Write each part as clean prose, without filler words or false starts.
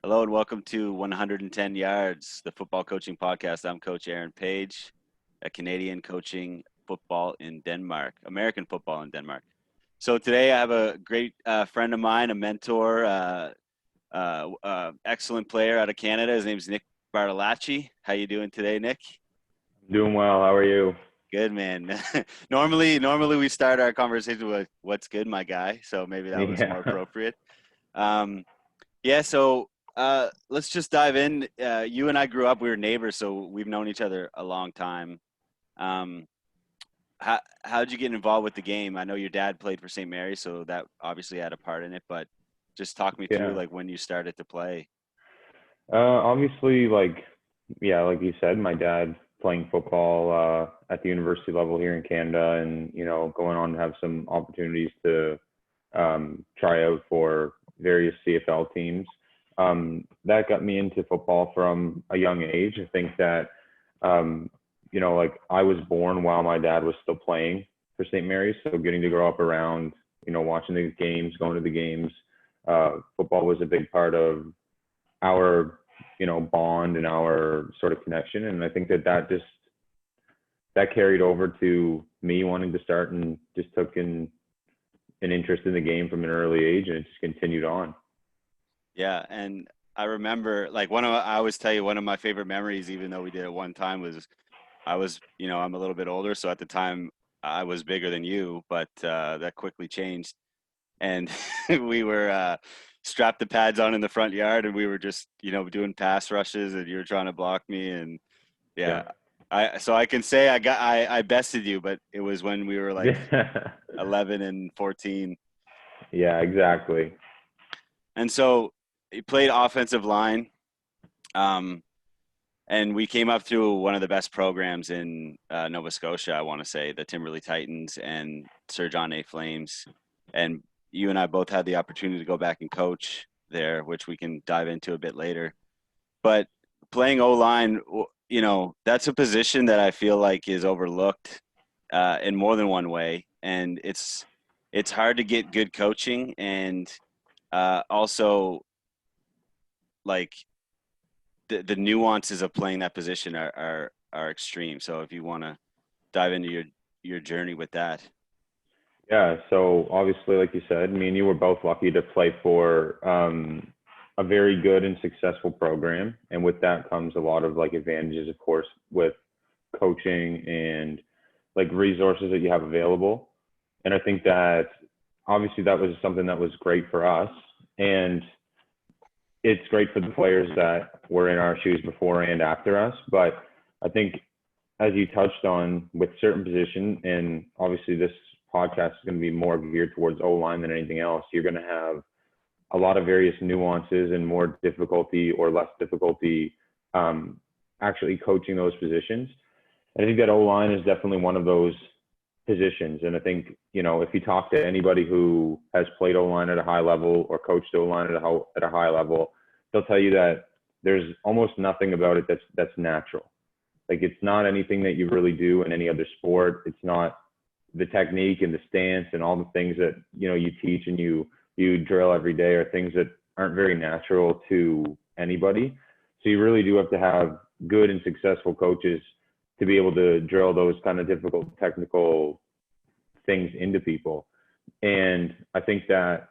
Hello and welcome to 110 Yards, the football coaching podcast. I'm Coach Aaron Page, a Canadian coaching football in Denmark, American football in Denmark. So today I have a great friend of mine, a mentor, excellent player out of Canada. His name's Nick Bartolacci. How you doing today, Nick? Doing well. How are you? Good, man. Normally we start our conversation with "What's good, my guy?" So maybe that was more Yeah. appropriate. Um, Yeah, so let's just dive in. You and I grew up, we were neighbors, so we've known each other a long time. Um, how'd you get involved with the game? I know your dad played for St. Mary's, so that obviously had a part in it, but just talk me through Yeah. like when you started to play. Obviously, like you said, my dad playing football at the university level here in Canada, and going on to have some opportunities to try out for various CFL teams. That got me into football from a young age. I think that like I was born while my dad was still playing for St. Mary's, so getting to grow up around, watching the games, going to the games. Football was a big part of our bond and our sort of connection, and I think that carried over to me wanting to start, and just took an interest in the game from an early age, and it just continued on. Yeah, and I remember like I always tell you one of my favorite memories, even though we did it one time, was I'm a little bit older, so at the time I was bigger than you, but that quickly changed. And we were strapped the pads on in the front yard, and we were just doing pass rushes, and you were trying to block me, and yeah, Yeah. I can say I bested you, but it was when we were like Yeah. 11 and 14. Yeah, exactly. And so he played offensive line, um, and we came up through one of the best programs in Nova Scotia, I want to say, the Timberley Titans and Sir John A. Flames. And you and I both had the opportunity to go back and coach there, which we can dive into a bit later. But playing O-line, that's a position that I feel like is overlooked in more than one way. And it's hard to get good coaching, and also like the nuances of playing that position are extreme. So if you want to dive into your journey with that. Yeah, so obviously, like you said, me and you were both lucky to play for a very good and successful program, and with that comes a lot of like advantages, of course, with coaching and like resources that you have available. And I think that obviously that was something that was great for us, and it's great for the players that were in our shoes before and after us. But I think, as you touched on, with certain positions, and obviously this podcast is going to be more geared towards O-line than anything else, you're going to have a lot of various nuances and more difficulty or less difficulty actually coaching those positions. And I think that O-line is definitely one of those positions. And I think, if you talk to anybody who has played O-line at a high level or coached O-line at a high level, they'll tell you that there's almost nothing about it that's natural. Like, it's not anything that you really do in any other sport. It's not the technique and the stance and all the things that, you teach and you drill every day are things that aren't very natural to anybody. So you really do have to have good and successful coaches to be able to drill those kind of difficult technical things into people. And I think that,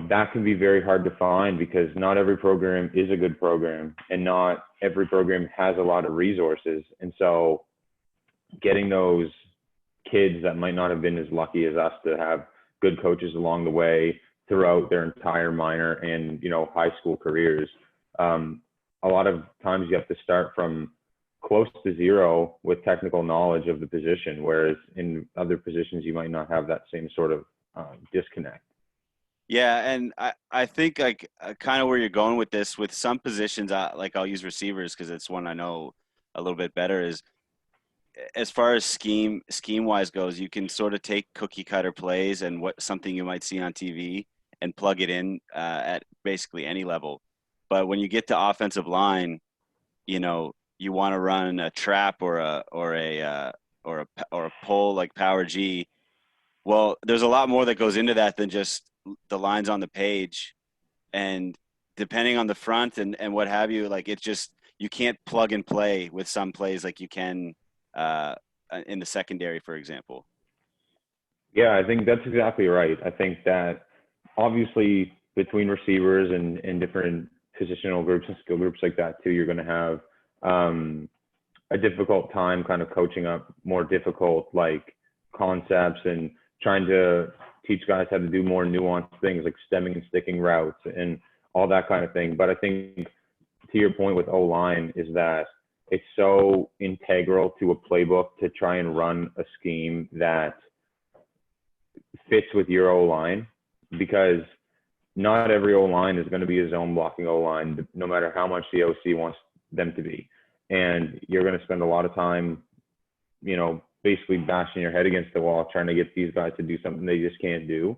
that can be very hard to find, because not every program is a good program, and not every program has a lot of resources. And so getting those kids that might not have been as lucky as us to have good coaches along the way throughout their entire minor and, high school careers, a lot of times you have to start from close to zero with technical knowledge of the position, whereas in other positions you might not have that same sort of disconnect. Yeah, and I think like kind of where you're going with this, with some positions, like I'll use receivers because it's one I know a little bit better, is as far as scheme wise goes, you can sort of take cookie cutter plays and what something you might see on TV and plug it in at basically any level. But when you get to offensive line, you want to run a trap or a pull like power G. Well, there's a lot more that goes into that than just the lines on the page, and depending on the front and what have you, like it's just you can't plug and play with some plays like you can in the secondary, for example. Yeah, I think that's exactly right. I think that obviously between receivers and different positional groups and skill groups like that too, you're going to have a difficult time kind of coaching up more difficult like concepts and trying to teach guys how to do more nuanced things like stemming and sticking routes and all that kind of thing. But I think to your point with O-line is that it's so integral to a playbook to try and run a scheme that fits with your O-line, because not every O-line is going to be a zone blocking O-line, no matter how much the OC wants them to be. And you're going to spend a lot of time, basically bashing your head against the wall, trying to get these guys to do something they just can't do,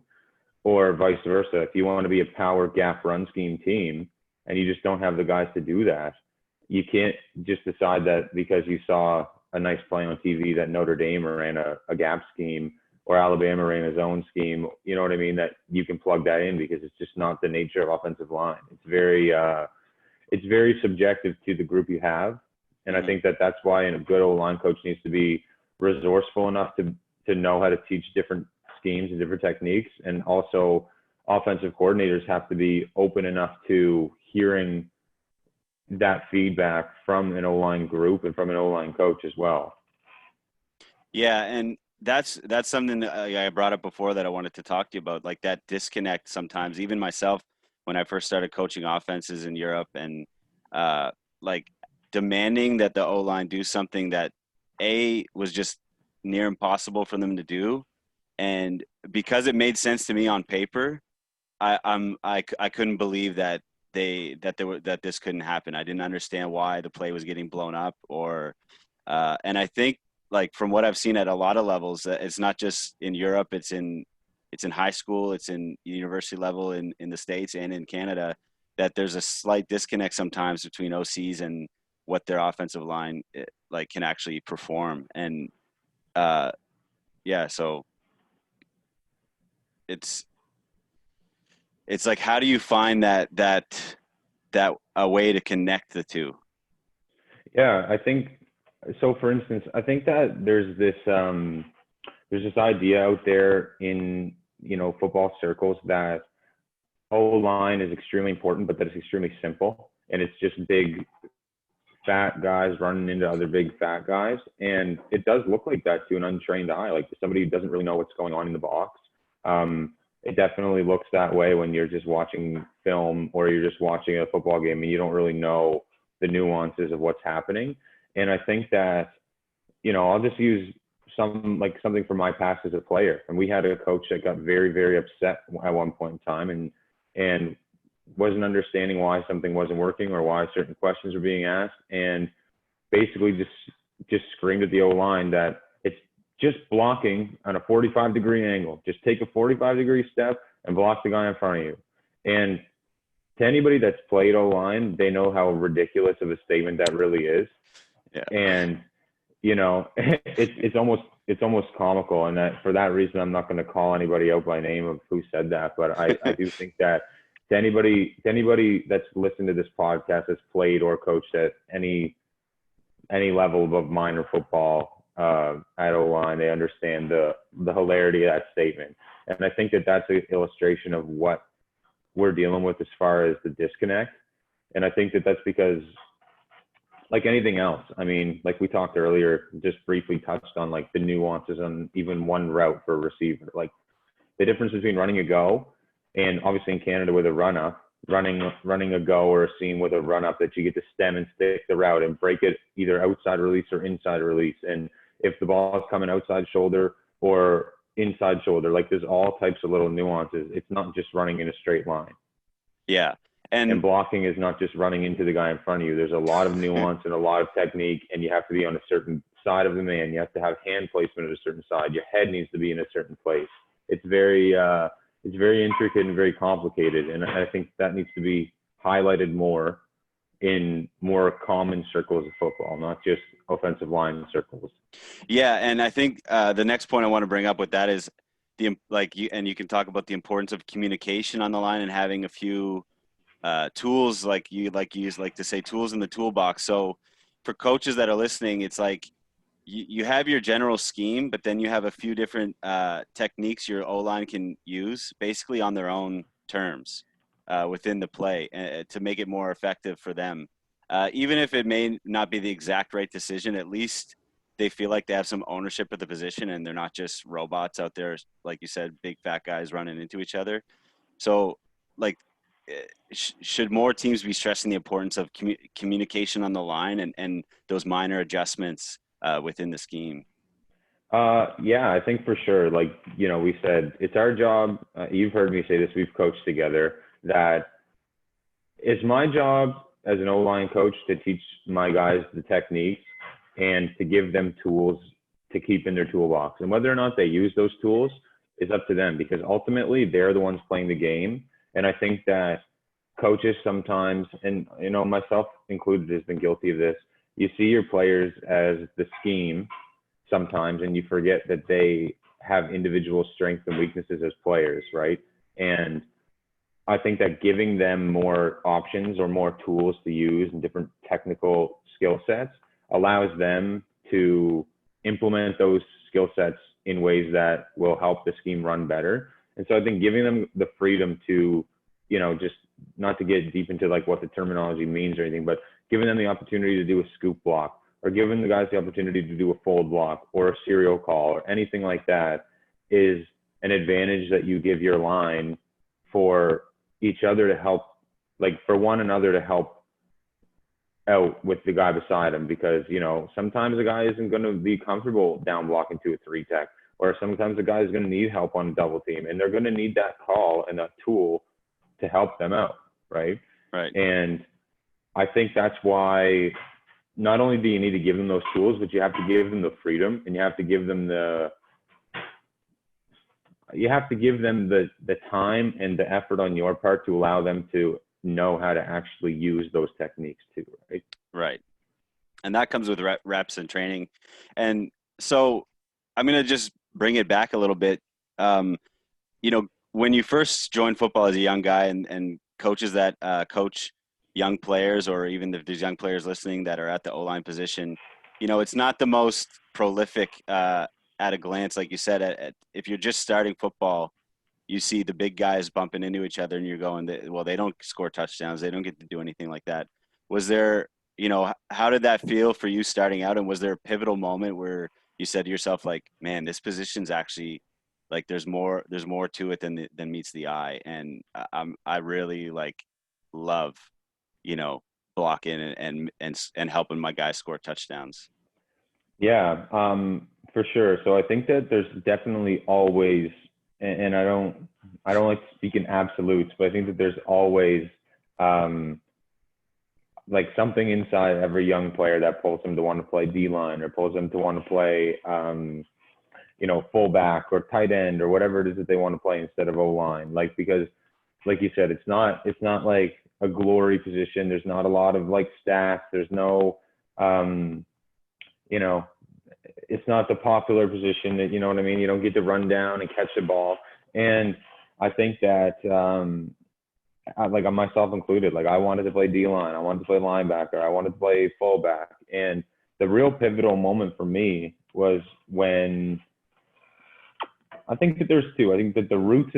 or vice versa. If you want to be a power gap run scheme team and you just don't have the guys to do that, you can't just decide that because you saw a nice play on TV that Notre Dame ran a gap scheme or Alabama ran a zone scheme, you know what I mean, that you can plug that in, because it's just not the nature of offensive line. It's very subjective to the group you have. And I think that that's why a good O-line coach needs to be resourceful enough to know how to teach different schemes and different techniques. And also offensive coordinators have to be open enough to hearing that feedback from an O-line group and from an O-line coach as well. Yeah, and that's something that I brought up before that I wanted to talk to you about, like that disconnect sometimes. Even myself, when I first started coaching offenses in Europe, and like demanding that the O-line do something that was just near impossible for them to do, and because it made sense to me on paper, I couldn't believe that that this couldn't happen. I didn't understand why the play was getting blown up, or and I think, like from what I've seen at a lot of levels, it's not just in Europe, it's in high school, it's in university level in the States and in Canada, that there's a slight disconnect sometimes between OCs and what their offensive line like can actually perform. And so it's like, how do you find that a way to connect the two? Yeah, I think so. For instance, I think that there's this idea out there in football circles that O-line is extremely important, but that it's extremely simple, and it's just big fat guys running into other big fat guys. And it does look like that to an untrained eye, like to somebody who doesn't really know what's going on in the box. It definitely looks that way when you're just watching film or you're just watching a football game and you don't really know the nuances of what's happening. And I think that, I'll just use something from my past as a player. And we had a coach that got very, very upset at one point in time and wasn't understanding why something wasn't working or why certain questions were being asked, and basically just screamed at the O-line that it's just blocking on a 45-degree angle. Just take a 45-degree step and block the guy in front of you. And to anybody that's played O-line, they know how ridiculous of a statement that really is. Yeah. And it's almost comical, and that for that reason, I'm not going to call anybody out by name of who said that, but I do think that to anybody that's listened to this podcast that's played or coached at any level above minor football at O-line, they understand the hilarity of that statement. And I think that that's an illustration of what we're dealing with as far as the disconnect. And I think that that's because, like anything else, I mean, like we talked earlier, just briefly touched on like the nuances on even one route for a receiver, like the difference between running a go and obviously in Canada with a run up, running a go or a seam with a run up, that you get to stem and stick the route and break it either outside release or inside release. And if the ball is coming outside shoulder or inside shoulder, like there's all types of little nuances. It's not just running in a straight line. Yeah. And blocking is not just running into the guy in front of you. There's a lot of nuance and a lot of technique, and you have to be on a certain side of the man. You have to have hand placement at a certain side. Your head needs to be in a certain place. It's very intricate and very complicated. And I think that needs to be highlighted more in more common circles of football, not just offensive line circles. Yeah. And I think the next point I want to bring up with that is you can talk about the importance of communication on the line and having a few tools, like you like to say, tools in the toolbox. So for coaches that are listening, it's like you have your general scheme, but then you have a few different techniques your O-line can use basically on their own terms within the play to make it more effective for them. Even if it may not be the exact right decision, at least they feel like they have some ownership of the position and they're not just robots out there, like you said, big fat guys running into each other. So, like, should more teams be stressing the importance of communication on the line and those minor adjustments within the scheme? Yeah, I think for sure. Like, we said it's our job. You've heard me say this. We've coached together. That it's my job as an O-line coach to teach my guys the techniques and to give them tools to keep in their toolbox. And whether or not they use those tools is up to them, because ultimately they're the ones playing the game. And I think that coaches sometimes, and myself included, has been guilty of this. You see your players as the scheme sometimes, and you forget that they have individual strengths and weaknesses as players, right? And I think that giving them more options or more tools to use and different technical skill sets allows them to implement those skill sets in ways that will help the scheme run better. And so I think giving them the freedom to, just not to get deep into like what the terminology means or anything, but giving them the opportunity to do a scoop block, or giving the guys the opportunity to do a fold block or a serial call or anything like that, is an advantage that you give your line for each other to help, like for one another to help out with the guy beside him. Because, sometimes the guy isn't going to be comfortable down blocking to a 3-tech, or sometimes the guy is going to need help on a double team, and they're going to need that call and that tool to help them out. Right. Right. And I think that's why not only do you need to give them those tools, but you have to give them the freedom, and you have to give them the time and the effort on your part to allow them to know how to actually use those techniques too. Right. Right. And that comes with reps and training. And so I'm going to just bring it back a little bit. When you first joined football as a young guy, and coaches that coach young players, or even if there's young players listening that are at the O-line position, it's not the most prolific at a glance. Like you said, if you're just starting football, you see the big guys bumping into each other and you're going, well, they don't score touchdowns. They don't get to do anything like that. Was there, how did that feel for you starting out? And was there a pivotal moment where you said to yourself, like, man, this position's actually, like, there's more to it than meets the eye. And I really love, blocking and helping my guys score touchdowns. Yeah, for sure. So I think that there's definitely always, and I don't like to speak in absolutes, but I think that there's always like something inside every young player that pulls them to want to play D-line, or pulls them to want to play fullback or tight end, or whatever it is that they want to play instead of O-line. Like, because like you said, it's not like a glory position. There's not a lot of like stats. There's no it's not the popular position that, you know what I mean? You don't get to run down and catch the ball. And I think that, like myself included, like I wanted to play D-line, I wanted to play linebacker, I wanted to play fullback. And the real pivotal moment for me was when, I think that there's two. I think that the roots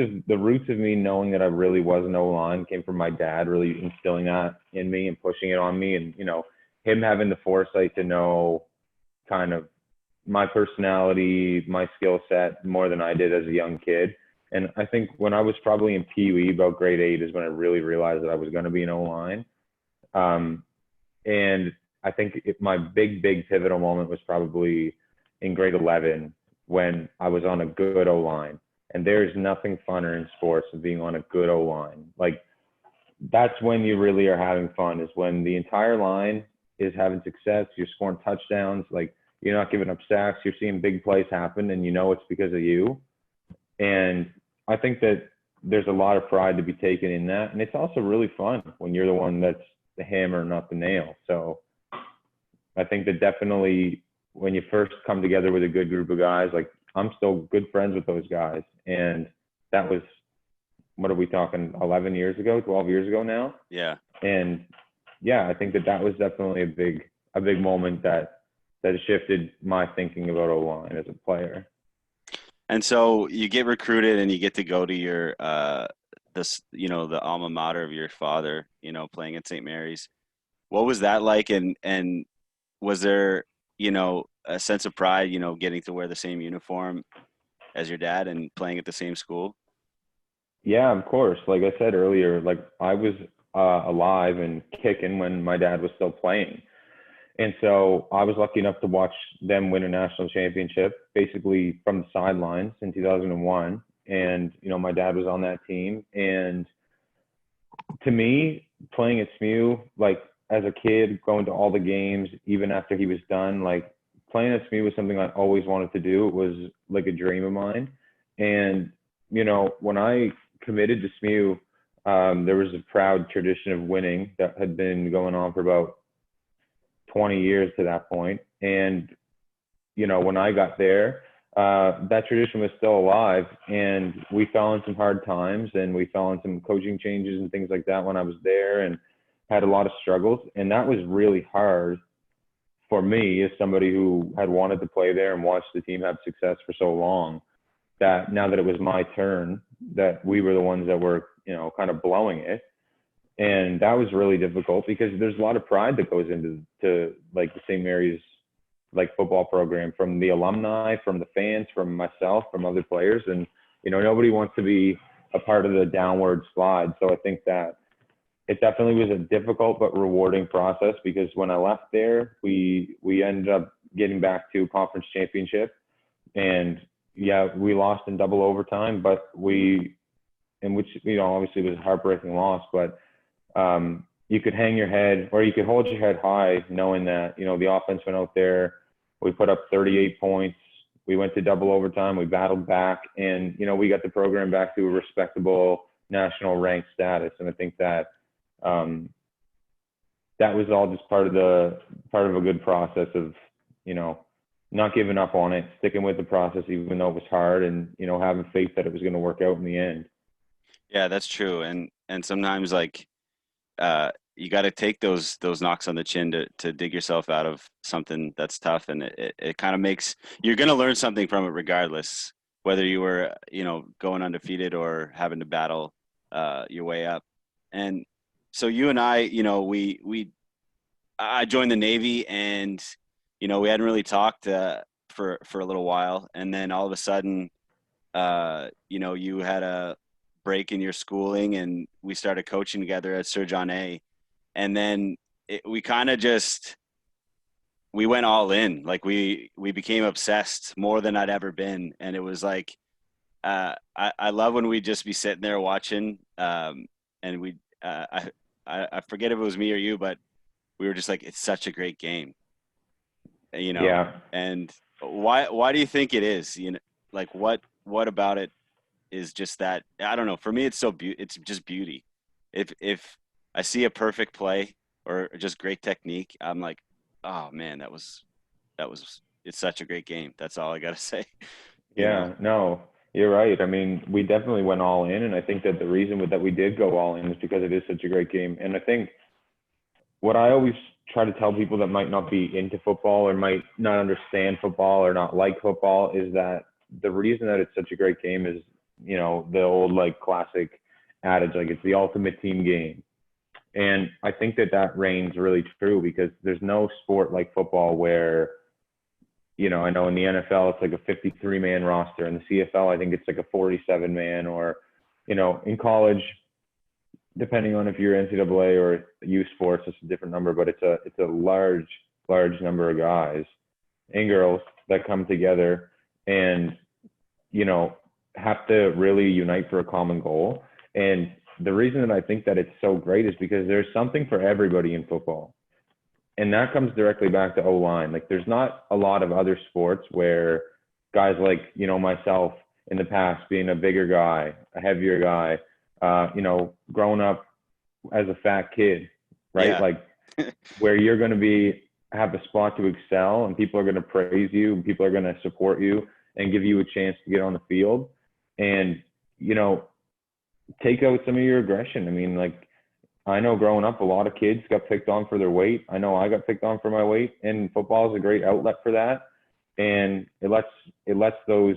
of me knowing that I really was an O-line came from my dad really instilling that in me and pushing it on me. And, him having the foresight to know kind of my personality, my skill set more than I did as a young kid. And I think when I was probably in Pee Wee, about grade 8, is when I really realized that I was going to be an O-line. And I think my big pivotal moment was probably in grade 11, when I was on a good O-line. And there's nothing funner in sports than being on a good O-line. Like, that's when you really are having fun, is when the entire line is having success. You're scoring touchdowns. Like, you're not giving up sacks. You're seeing big plays happen, and it's because of you. And I think that there's a lot of pride to be taken in that. And it's also really fun when you're the one that's the hammer, not the nail. So I think that definitely when you first come together with a good group of guys, like I'm still good friends with those guys. And that was what are we talking, 11 years ago, 12 years ago now? Yeah. And yeah, I think that was definitely a big moment that shifted my thinking about O-line as a player. And so you get recruited and you get to go to your this the alma mater of your father, playing at St. Mary's. What was that like? And was there, a sense of pride, getting to wear the same uniform as your dad and playing at the same school? Yeah, of course. Like I said earlier, like I was alive and kicking when my dad was still playing. And so I was lucky enough to watch them win a national championship basically from the sidelines in 2001. And, my dad was on that team. And to me, playing at SMU, like as a kid, going to all the games, even after he was done, like playing at SMU was something I always wanted to do. It was like a dream of mine. And, when I committed to SMU, there was a proud tradition of winning that had been going on for about 20 years to that point. And, when I got there, that tradition was still alive, and we fell in some hard times, and we fell in some coaching changes and things like that when I was there, and had a lot of struggles. And that was really hard for me as somebody who had wanted to play there and watched the team have success for so long, that now that it was my turn, that we were the ones that were, kind of blowing it. And that was really difficult because there's a lot of pride that goes into like the St. Mary's like football program, from the alumni, from the fans, from myself, from other players. And, nobody wants to be a part of the downward slide. So I think that it definitely was a difficult but rewarding process, because when I left there, we ended up getting back to conference championship. And yeah, we lost in double overtime, but which, obviously was a heartbreaking loss, but you could hang your head, or you could hold your head high knowing that, the offense went out there. We put up 38 points. We went to double overtime. We battled back, and, we got the program back to a respectable national ranked status. And I think that that was all just part of a good process of, not giving up on it, sticking with the process, even though it was hard, and, having faith that it was going to work out in the end. Yeah, that's true. And sometimes, like, you got to take those knocks on the chin to dig yourself out of something that's tough, and it kind of makes, you're going to learn something from it regardless, whether you were going undefeated or having to battle your way up. And so you and I, I joined the Navy, and we hadn't really talked for a little while, and then all of a sudden, you had a break in your schooling, and we started coaching together at Sir John A. And then we kind of we went all in. Like we became obsessed more than I'd ever been. And it was like, I love when we'd just be sitting there watching, and I forget if it was me or you, but we were just like, it's such a great game, Yeah. and why do you think it is? Like what about it is just that, I don't know. For me, it's it's just beauty. If I see a perfect play or just great technique, I'm like, oh man, it's such a great game. That's all I gotta say. you know? Yeah, no, you're right. I mean, we definitely went all in, and I think that the reason that we did go all in is because it is such a great game. And I think what I always try to tell people that might not be into football or might not understand football or not like football is that the reason that it's such a great game is, the old like classic adage, like it's the ultimate team game. And I think that reigns really true, because there's no sport like football where, I know in the NFL, it's like a 53-man roster. In the CFL, I think it's like a 47-man, or, in college, depending on if you're NCAA or Usports, it's a different number, but it's a large number of guys and girls that come together and, have to really unite for a common goal. And the reason that I think that it's so great is because there's something for everybody in football. And that comes directly back to O-line. Like there's not a lot of other sports where guys like, myself in the past, being a bigger guy, a heavier guy, growing up as a fat kid, right? Yeah. Like where you're going to have a spot to excel, and people are going to praise you, and people are going to support you and give you a chance to get on the field. And, take out some of your aggression. I mean, like, I know growing up, a lot of kids got picked on for their weight. I know I got picked on for my weight, and football is a great outlet for that. And it lets those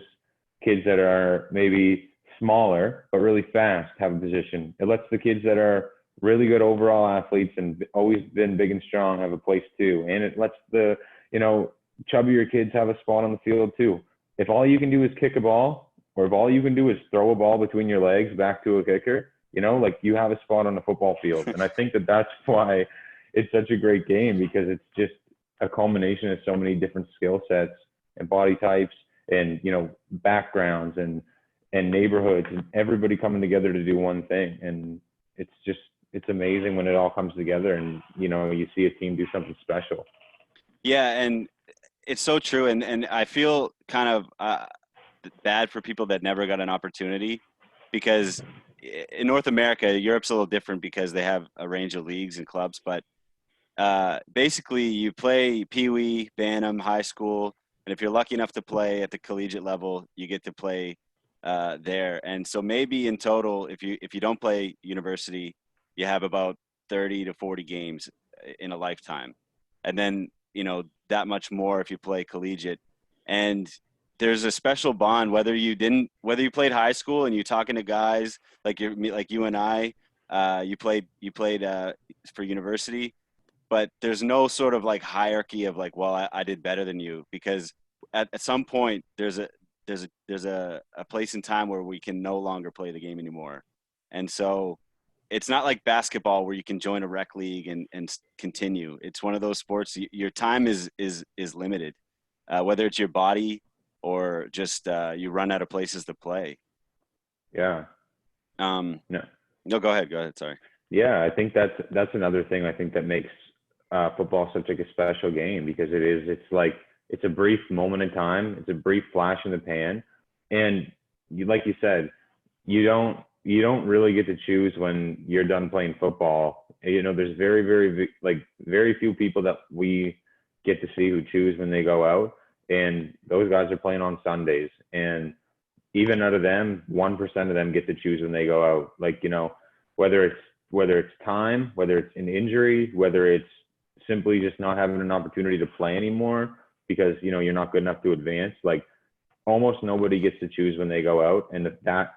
kids that are maybe smaller but really fast have a position. It lets the kids that are really good overall athletes and always been big and strong have a place too. And it lets the, chubbier kids have a spot on the field too. If all you can do is kick a ball, or if all you can do is throw a ball between your legs back to a kicker, like, you have a spot on the football field. And I think that that's why it's such a great game, because it's just a culmination of so many different skill sets and body types and, backgrounds and neighborhoods and everybody coming together to do one thing. And it's amazing when it all comes together and, you see a team do something special. Yeah, and it's so true. And I feel kind of bad for people that never got an opportunity, because in North America, Europe's a little different because they have a range of leagues and clubs. But basically, you play Pee Wee, Bantam, high school, and if you're lucky enough to play at the collegiate level, you get to play there. And so maybe in total, if you don't play university, you have about 30 to 40 games in a lifetime, and then that much more if you play collegiate. And there's a special bond whether you played high school and you're talking to guys like you and I, you played for university, but there's no sort of like hierarchy of like, well, I did better than you, because at some point there's a place in time where we can no longer play the game anymore. And so it's not like basketball where you can join a rec league and continue. It's one of those sports, your time is limited, whether it's your body or just you run out of places to play. Yeah. No, no, go ahead. Go ahead. Sorry. Yeah, I think that's another thing I think that makes football such like a special game, because it's like, it's a brief moment in time, it's a brief flash in the pan, and like you said, you don't really get to choose when you're done playing football. There's very few people that we get to see who choose when they go out, and those guys are playing on Sundays, and even out of them, 1% of them get to choose when they go out. Like, whether it's time, whether it's an injury, whether it's simply just not having an opportunity to play anymore because, you're not good enough to advance. Like, almost nobody gets to choose when they go out. And that,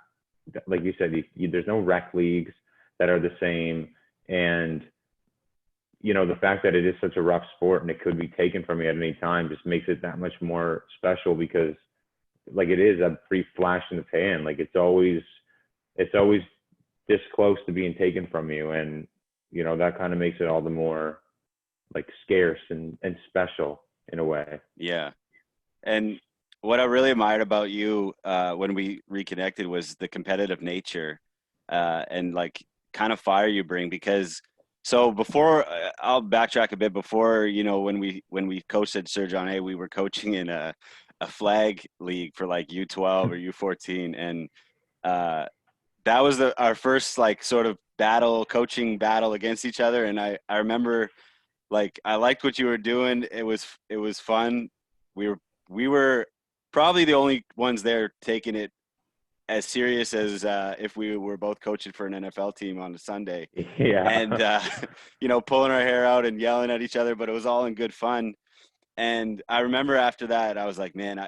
like you said, there's no rec leagues that are the same. And, the fact that it is such a rough sport and it could be taken from you at any time just makes it that much more special, because like, it is a brief flash in the pan. Like, it's always this close to being taken from you. And, that kind of makes it all the more like scarce and special in a way. Yeah. And what I really admired about you when we reconnected was the competitive nature and like kind of fire you bring. Because so before, I'll backtrack a bit. Before, when we coached at Sir John A, we were coaching in a flag league for like U12 or U14, and that was our first like sort of coaching battle against each other. And I remember, like, I liked what you were doing. It was fun. We were probably the only ones there taking it as serious as if we were both coaching for an NFL team on a Sunday, and Yeah. pulling our hair out and yelling at each other. But it was all in good fun. And I remember after that, I was like, man,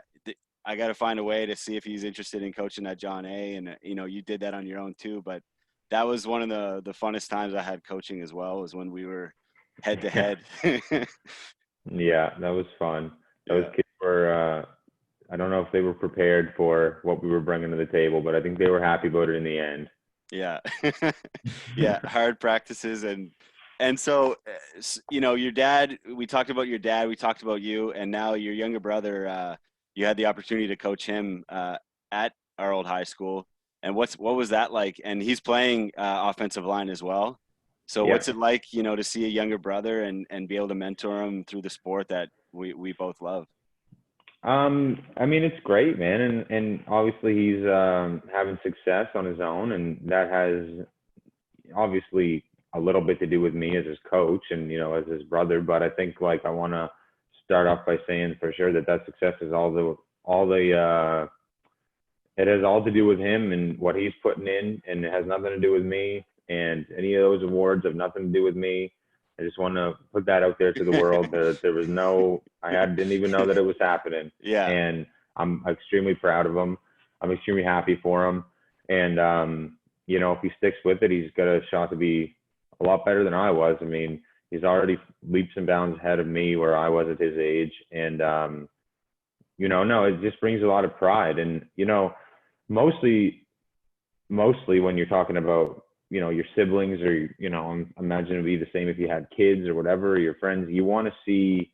I got to find a way to see if he's interested in coaching at John A. And you did that on your own too. But that was one of the funnest times I had coaching as well, was when we were head to head. Yeah, that was fun. Those Yeah. kids were, I don't know if they were prepared for what we were bringing to the table, but I think they were happy about it in the end. Yeah. Yeah. Hard practices. And so, your dad, we talked about your dad, we talked about you, and now your younger brother, you had the opportunity to coach him at our old high school. And what was that like? And he's playing offensive line as well. So Yeah. what's it like, to see a younger brother and be able to mentor him through the sport that we both love? I mean, it's great, man. And obviously he's having success on his own, and that has obviously a little bit to do with me as his coach and, as his brother. But I think, like, I want to start off by saying for sure that success is all the it has all to do with him and what he's putting in, and it has nothing to do with me. And any of those awards have nothing to do with me. I just want to put that out there to the world. There was no, didn't even know that it was happening, Yeah. and I'm extremely proud of him. I'm extremely happy for him, and if he sticks with it, he's got a shot to be a lot better than I was. I mean, he's already leaps and bounds ahead of me where I was at his age, and no, it just brings a lot of pride, and mostly when you're talking about your siblings or I imagine it'd be the same if you had kids or whatever, or your friends, you want to see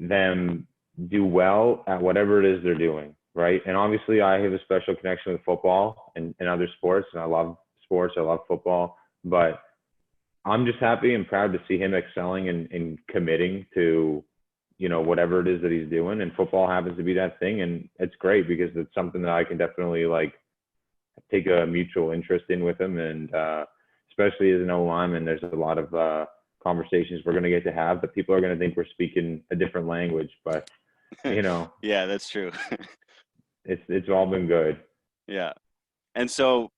them do well at whatever it is they're doing, right? And obviously I have a special connection with football and other sports, and I love sports, I love football, but I'm just happy and proud to see him excelling and committing to whatever it is that he's doing, and football happens to be that thing, and it's great because it's something that I can definitely like take a mutual interest in with him. And especially as an O-lineman, there's a lot of conversations we're going to get to have that people are going to think we're speaking a different language, but Yeah, that's true. it's all been good. Yeah. And so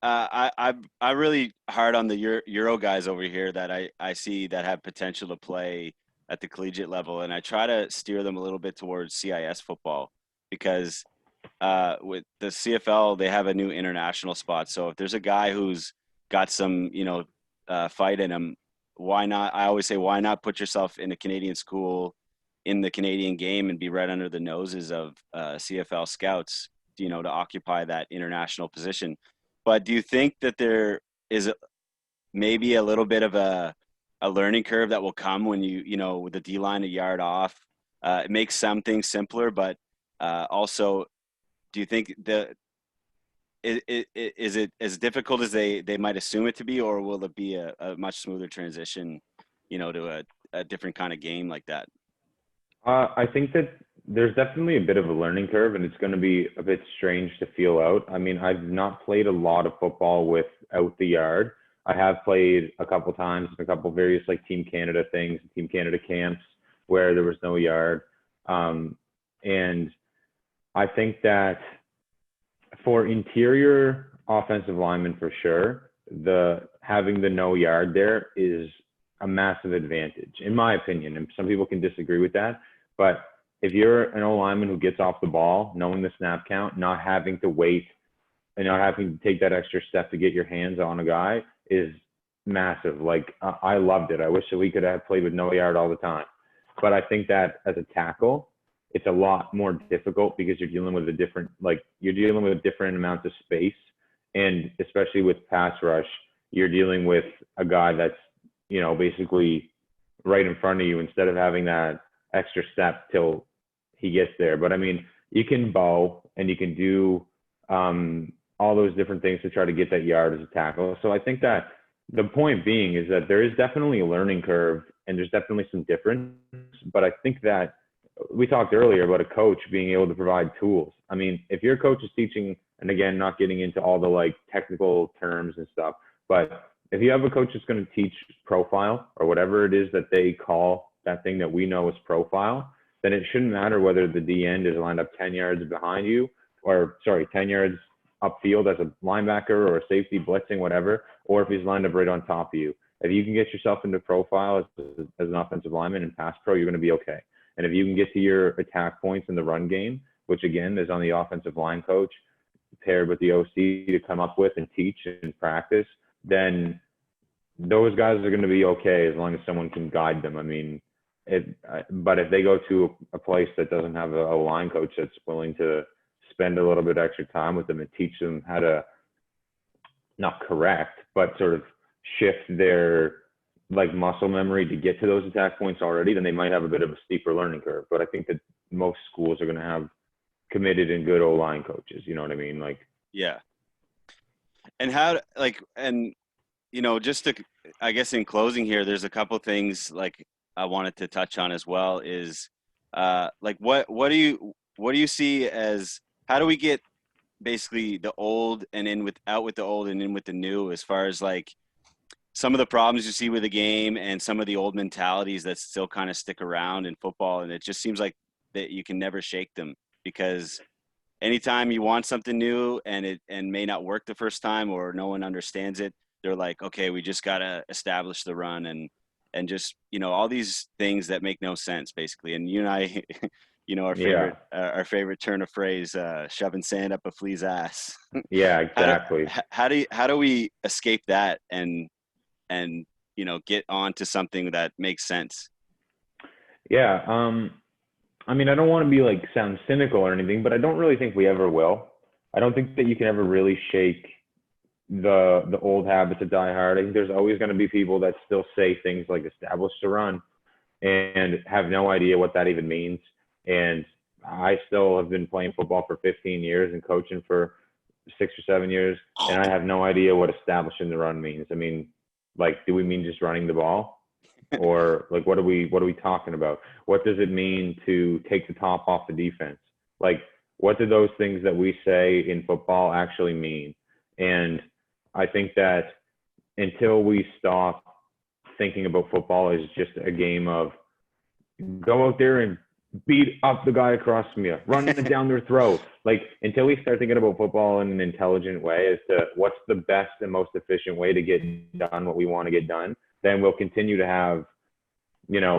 I'm really hard on the Euro guys over here that I see that have potential to play at the collegiate level, and I try to steer them a little bit towards CIS football because with the CFL they have a new international spot. So if there's a guy who's got some fight in him, why not? I always say why not put yourself in a Canadian school in the Canadian game and be right under the noses of CFL scouts, to occupy that international position. But do you think that there is maybe a little bit of a learning curve that will come when with the D line a yard off? It makes some things simpler, but also, do you think is it as difficult as they might assume it to be, or will it be a much smoother transition, to a different kind of game like that? I think that there's definitely a bit of a learning curve, and it's going to be a bit strange to feel out. I mean, I've not played a lot of football without the yard. I have played a couple times in a couple various like Team Canada things, Team Canada camps where there was no yard. And I think that for interior offensive linemen, for sure, having the no yard there is a massive advantage, in my opinion. And some people can disagree with that, but if you're an O lineman who gets off the ball, knowing the snap count, not having to wait and not having to take that extra step to get your hands on a guy is massive. Like I loved it. I wish that we could have played with no yard all the time. But I think that as a tackle, it's a lot more difficult because you're dealing with different amounts of space. And especially with pass rush, you're dealing with a guy that's, basically right in front of you instead of having that extra step till he gets there. But I mean, you can bow and you can do all those different things to try to get that yard as a tackle. So I think that the point being is that there is definitely a learning curve and there's definitely some difference. But I think that we talked earlier about a coach being able to provide tools. I mean, if your coach is teaching, and again, not getting into all the like technical terms and stuff, but if you have a coach that's going to teach profile or whatever it is that they call that thing that we know as profile, then it shouldn't matter whether the D end is lined up 10 yards behind you, 10 yards upfield as a linebacker or a safety blitzing, whatever, or if he's lined up right on top of you. If you can get yourself into profile as an offensive lineman and pass pro, you're going to be okay. And if you can get to your attack points in the run game, which again is on the offensive line coach, paired with the OC to come up with and teach and practice, then those guys are going to be okay as long as someone can guide them. I mean, but if they go to a place that doesn't have a line coach that's willing to spend a little bit extra time with them and teach them how to not correct, but sort of shift their like muscle memory to get to those attack points already, then they might have a bit of a steeper learning curve. But I think that most schools are going to have committed and good O-line coaches. You know what I mean? Like, Yeah. And just to, I guess in closing here, there's a couple things like I wanted to touch on as well is like what do you see as, how do we get basically the old and out with the old and in with the new, as far as like some of the problems you see with the game and some of the old mentalities that still kind of stick around in football, and it just seems like that you can never shake them because anytime you want something new and it may not work the first time or no one understands it, they're like, okay, we just gotta establish the run and just all these things that make no sense basically. And you and I, Yeah. our favorite turn of phrase, shoving sand up a flea's ass. Yeah, how do exactly. how do we escape that and get on to something that makes sense? Yeah. I mean, I don't want to be like sound cynical or anything, but I don't really think we ever will. I don't think that you can ever really shake the old habits of Die Hard. I think there's always going to be people that still say things like establish the run and have no idea what that even means. And I still have been playing football for 15 years and coaching for 6 or 7 years, and I have no idea what establishing the run means. I mean, like, do we mean just running the ball? Or like what are we talking about? What does it mean to take the top off the defense? Like, what do those things that we say in football actually mean? And I think that until we stop thinking about football as just a game of go out there and beat up the guy across from you, run it down their throat. Like, until we start thinking about football in an intelligent way as to what's the best and most efficient way to get done what we want to get done, then we'll continue to have,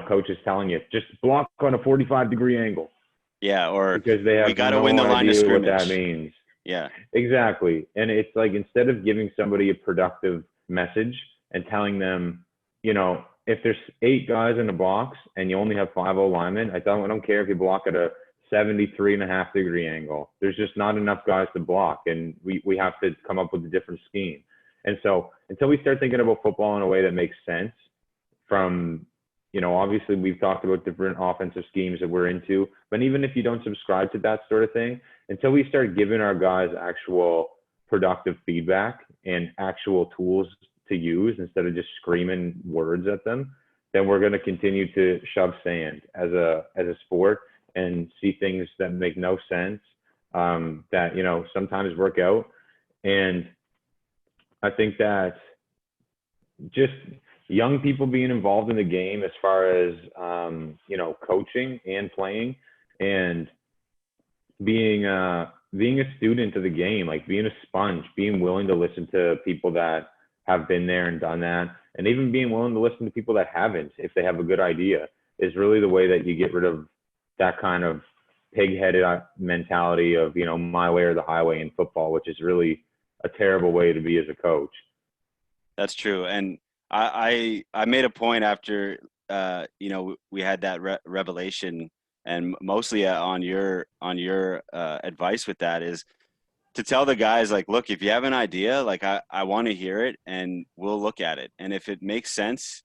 coaches telling you just block on a 45-degree angle Yeah, or because they we have got to win no the line of idea what that scrimmage. means. Yeah. Exactly. And it's like, instead of giving somebody a productive message and telling them, if there's 8 guys in a box and you only have 5 linemen, I don't care if you block at a 73.5-degree angle. There's just not enough guys to block, and we have to come up with a different scheme. And so until we start thinking about football in a way that makes sense from, obviously we've talked about different offensive schemes that we're into, but even if you don't subscribe to that sort of thing, until we start giving our guys actual productive feedback and actual tools to use instead of just screaming words at them, then we're going to continue to shove sand as a sport and see things that make no sense, that sometimes work out. And I think that just young people being involved in the game as far as coaching and playing and being a student of the game, like being a sponge, being willing to listen to people that have been there and done that, and even being willing to listen to people that haven't, if they have a good idea, is really the way that you get rid of that kind of pig-headed mentality of, my way or the highway in football, which is really a terrible way to be as a coach. That's true. And I made a point after we had that revelation, and mostly on your advice with that is to tell the guys, like, look, if you have an idea, like I want to hear it and we'll look at it. And if it makes sense,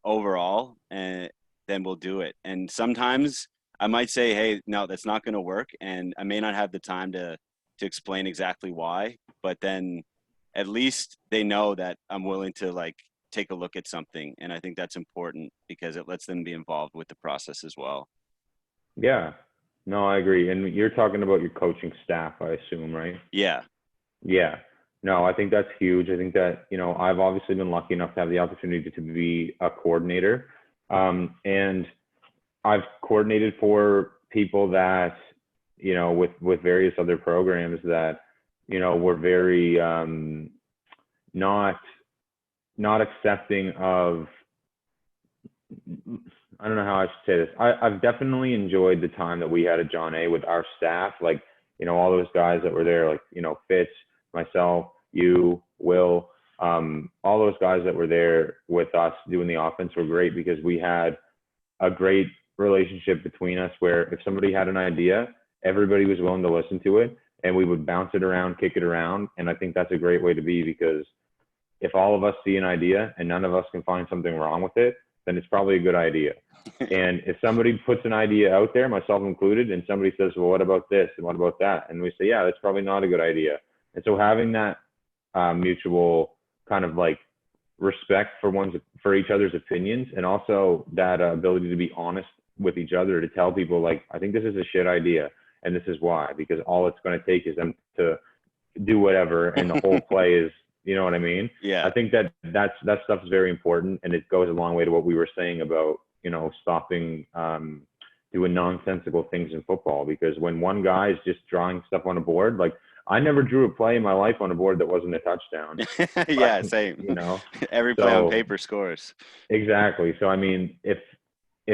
overall, and then we'll do it. And sometimes I might say, hey, no, that's not going to work. And I may not have the time to explain exactly why, but then at least they know that I'm willing to like take a look at something. And I think that's important because it lets them be involved with the process as well. Yeah, no, I agree. And you're talking about your coaching staff, I assume, right? Yeah. Yeah. No, I think that's huge. I think that, I've obviously been lucky enough to have the opportunity to be a coordinator. And I've coordinated for people that, with various other programs that, were very not accepting of, I don't know how I should say this. I've definitely enjoyed the time that we had at John A with our staff, like, all those guys that were there, like, Fitz, myself, you, Will, all those guys that were there with us doing the offense were great because we had a great relationship between us where if somebody had an idea, everybody was willing to listen to it and we would bounce it around, kick it around. And I think that's a great way to be, because if all of us see an idea and none of us can find something wrong with it, then it's probably a good idea. And if somebody puts an idea out there, myself included, and somebody says, well, what about this? And what about that? And we say, yeah, that's probably not a good idea. And so having that mutual kind of like respect for each other's opinions, and also that ability to be honest with each other, to tell people, like, I think this is a shit idea and this is why, because all it's going to take is them to do whatever and the whole play is, you know what I mean? Yeah. I think that stuff is very important, and it goes a long way to what we were saying about, stopping doing nonsensical things in football, because when one guy is just drawing stuff on a board, like I never drew a play in my life on a board that wasn't a touchdown. Yeah, same. You know, Every play on so paper scores. exactly. So I mean, if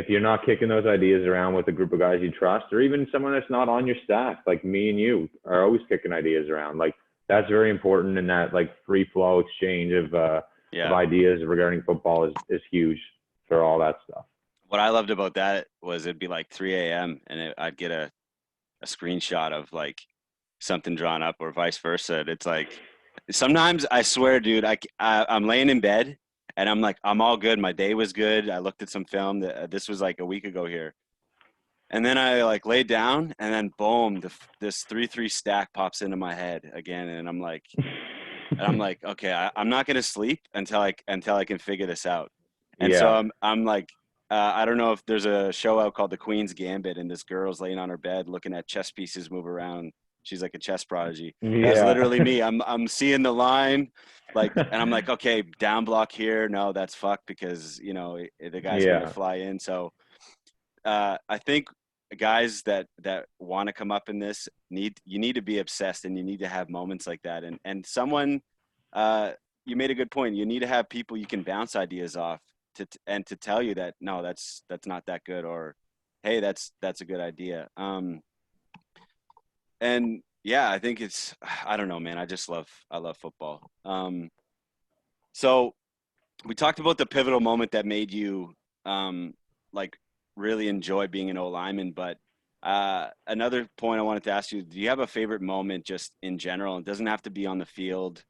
you're not kicking those ideas around with a group of guys you trust, or even someone that's not on your staff, like me and you are always kicking ideas around. Like that's very important, and that like free flow exchange of Yeah. ideas regarding football is huge for all that stuff. What I loved about that was it'd be like 3 a.m. and I'd get a screenshot of like something drawn up or vice versa. It's like sometimes I swear, dude, I'm laying in bed and I'm like, I'm all good. My day was good. I looked at some film that this was like a week ago here. And then I like lay down and then boom, this 3-3 stack pops into my head again. And I'm like, okay, I'm not going to sleep until I can figure this out. And so Yeah. I'm like, I don't know if there's a show out called The Queen's Gambit, and this girl's laying on her bed looking at chess pieces move around. She's like a chess prodigy. That's Yeah. literally me. I'm seeing the line, like, and I'm like, okay, down block here. No, that's fucked because the guy's gonna Yeah. fly in. So I think guys that want to come up in this you need to be obsessed, and you need to have moments like that. And someone, you made a good point. You need to have people you can bounce ideas off to tell you that no, that's not that good, or hey, that's a good idea. And yeah, I think I don't know, man. I love football. So we talked about the pivotal moment that made you like really enjoy being an O-lineman, but another point I wanted to ask you, do you have a favorite moment just in general? It doesn't have to be on the field.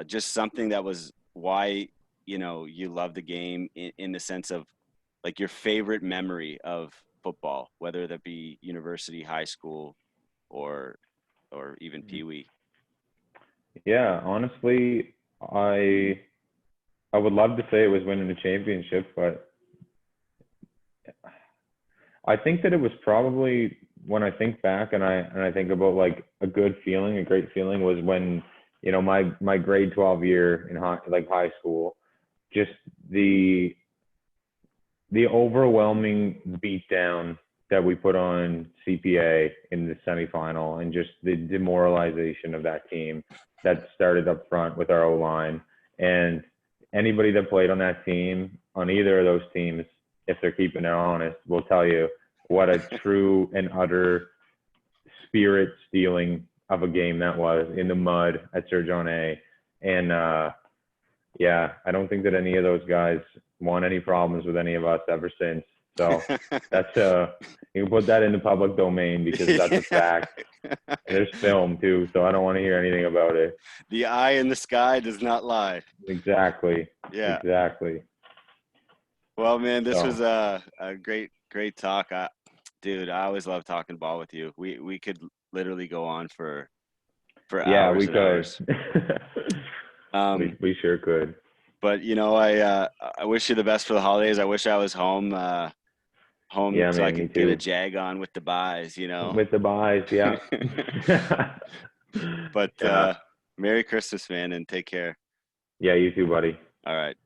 Just something that was why you love the game in the sense of like your favorite memory of football, whether that be university, high school, or even Pee-wee. Yeah. Honestly, I would love to say it was winning the championship, but I think that it was probably, when I think back and I think about like a good feeling, a great feeling, was when my grade 12 year in high school, just the overwhelming beatdown that we put on CPA in the semifinal, and just the demoralization of that team that started up front with our O-line. And anybody that played on that team, on either of those teams, if they're keeping it honest, will tell you what a true and utter spirit stealing of a game that was, in the mud at Sir John A. And yeah, I don't think that any of those guys want any problems with any of us ever since. So that's you can put that in the public domain, because that's a fact. There's film too, so I don't want to hear anything about it. The eye in the sky does not lie. Exactly. Yeah. Exactly. Well, man, this So was a great talk. Dude, I always love talking ball with you. We could literally go on for yeah, hours we and could. hours. Um, we sure could. but I wish you the best for the holidays. I wish I was home Yeah, so I man, me could get a too. jag on with the buys. With the buys, yeah. But Yeah. Merry Christmas, man, and take care. Yeah, you too, buddy. All right.